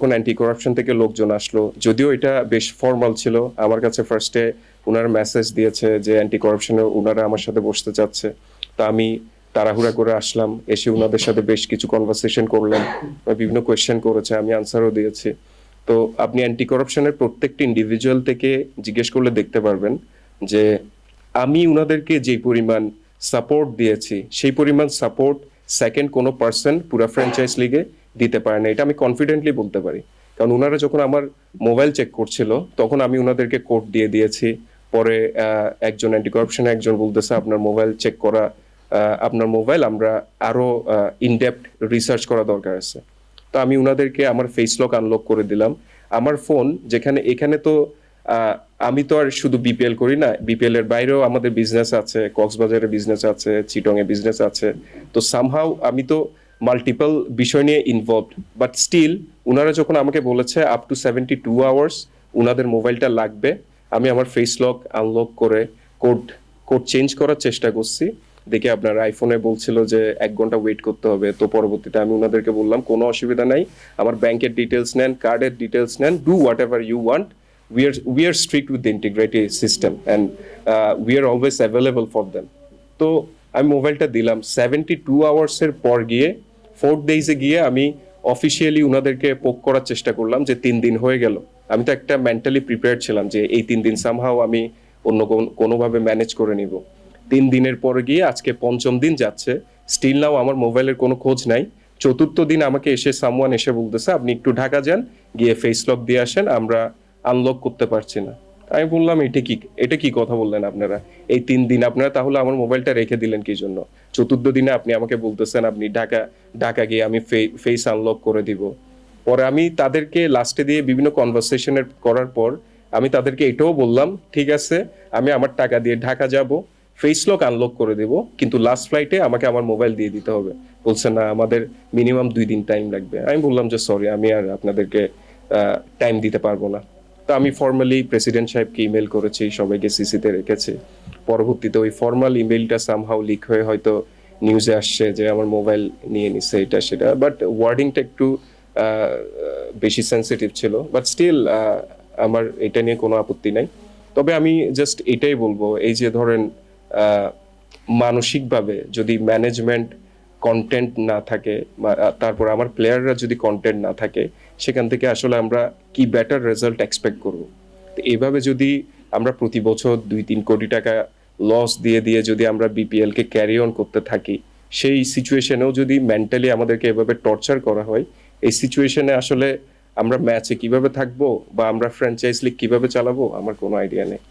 যখন anti corruption থেকে লোকজন আসলো, যদিও এটা বেশ ফর্মাল ছিল, আমার কাছে ফার্স্টে ওনারা মেসেজ দিয়েছে যে অ্যান্টি করাপশনে ওনারা আমার সাথে বসতে চাচ্ছে। তো আমি তাড়াহুড়া করে আসলাম, এসে ওনাদের সাথে বেশ কিছু কনভারসেশন করলাম, বিভিন্ন কোয়েশ্চেন করেছে, আমি আনসারও দিয়েছি। তো আপনি অ্যান্টি করাপশনের প্রত্যেকটি ইন্ডিভিজুয়াল থেকে জিজ্ঞেস করলে দেখতে পারবেন যে আমি উনাদেরকে যে পরিমাণ সাপোর্ট দিয়েছি, সেই পরিমাণ সাপোর্ট সেকেন্ড কোনো পার্সন পুরা ফ্র্যাঞ্চাইজ লিগে দিতে পারে না, এটা আমি কনফিডেন্টলি বলতে পারি। কারণ ওনারা যখন আমার মোবাইল চেক করছিল, তখন আমি ওনাদেরকে কোড দিয়ে দিয়েছি। পরে একজন অ্যান্টি করাপশনে একজন বলতেছে আপনার মোবাইল চেক করা, আপনার মোবাইল আমরা আরো ইনডেপথ রিসার্চ করা দরকার আছে। তো আমি ওনাদেরকে আমার ফেস লক আনলক করে দিলাম। আমার ফোন যেখানে, এখানে তো আহ, আমি তো আর শুধু বিপিএল করি না, বিপিএল এর বাইরেও আমাদের বিজনেস আছে, কক্সবাজারে বিজনেস আছে, চিটং এ বিজনেস আছে। তো সামহাউ আমি তো মাল্টিপল বিষয় নিয়ে ইনভলভড, বাট স্টিল ওনারা যখন আমাকে বলেছে আপ টু 72 আওয়ার্স ওনাদের মোবাইলটা লাগবে, আমি আমার ফেস লক আনলক করে কোড কোড চেঞ্জ করার চেষ্টা করছি। দেখে আপনার আইফোনে বলছিল যে 1 ঘন্টা ওয়েট করতে হবে। তো পরবর্তীতে আমি ওনাদেরকে বললাম কোনো অসুবিধা নাই, আমার ব্যাংকের ডিটেলস নেন, কার্ডের ডিটেলস নেন, do whatever you want, we are strict with the integrity system and we are always available for them. তো আমি মোবাইলটা দিলাম, 72 আওয়ার্সের পর গিয়ে 4 ডেজে গিয়ে আমি অফিসিয়ালি ওনাদেরকে পোক করার চেষ্টা করলাম যে 3 দিন হয়ে গেল। আমি তো একটা মেন্টালি প্রিপেয়ার ছিলাম যে এই 3 দিন সামহাও আমি অন্য কোনোভাবে ম্যানেজ করে নিব। 3 দিনের পর গিয়ে আজকে পঞ্চম দিন যাচ্ছে, স্টিল নাও আমার মোবাইলের কোনো খোঁজ নাই। চতুর্থ দিন আমাকে এসে সামওয়ান এসে বলতেছে আপনি একটু ঢাকা যান, গিয়ে ফেস লক দিয়ে আসেন, আমরা আনলক করতে পারছি না। আমি বললাম এটা কি কথা বললেন আপনারা? এই 3 দিন আপনারা তাহলে আমার মোবাইলটা রেখে দিলেন কি জন্য? চতুর্থ দিনে আপনি আমাকে বলতেছেন আপনি ঢাকা ঢাকা গিয়ে আমি ফেস আনলক করে দিব। পরে আমি তাদেরকে লাস্টে দিয়ে বিভিন্ন কনভারসেশনের করার পর আমি তাদেরকে এটাও বললাম ঠিক আছে, আমি আমার টাকা দিয়ে ঢাকা যাব, ফেস লক আনলক করে দেব, কিন্তু লাস্ট ফ্লাইটে আমাকে আমার মোবাইল দিয়ে দিতে হবে। বলছে না আমাদের মিনিমাম 2 দিন টাইম লাগবে। আমি বললাম যে সরি, আমি আর আপনাদেরকে টাইম দিতে পারবো না। তো আমি ফর্মালি প্রেসিডেন্ট সাহেবকে ইমেল করেছি, সবাইকে সিসিতে রেখেছি। পরবর্তীতে ওই ফর্মাল ইমেলটা সামহাউ লিক হয়ে হয়তো নিউজে আসছে যে আমার মোবাইল নিয়ে নিচ্ছে এটা সেটা, বাট ওয়ার্ডিংটা একটু বেশি সেন্সিটিভ ছিল। বাট স্টিল আমার এটা নিয়ে কোনো আপত্তি নাই। তবে আমি জাস্ট এটাই বলবো, এই যে ধরেন আহ, মানসিকভাবে যদি ম্যানেজমেন্ট কন্টেন্ট না থাকে, তারপর আমার প্লেয়াররা যদি কন্টেন্ট না থাকে, সেখান থেকে আসলে আমরা কি বেটার রেজাল্ট এক্সপেক্ট করব? তো এইভাবে যদি আমরা প্রতি বছর 2-3 কোটি টাকা লস দিয়ে দিয়ে যদি আমরা বিপিএল কে ক্যারি অন করতে থাকি, সেই সিচুয়েশনেও যদি মেন্টালি আমাদেরকে এভাবে টর্চার করা হয়, এই সিচুয়েশনে আসলে আমরা ম্যাচে কিভাবে থাকবো বা আমরা ফ্র্যাঞ্চাইজ লিগ কিভাবে চালাবো, আমার কোনো আইডিয়া নেই।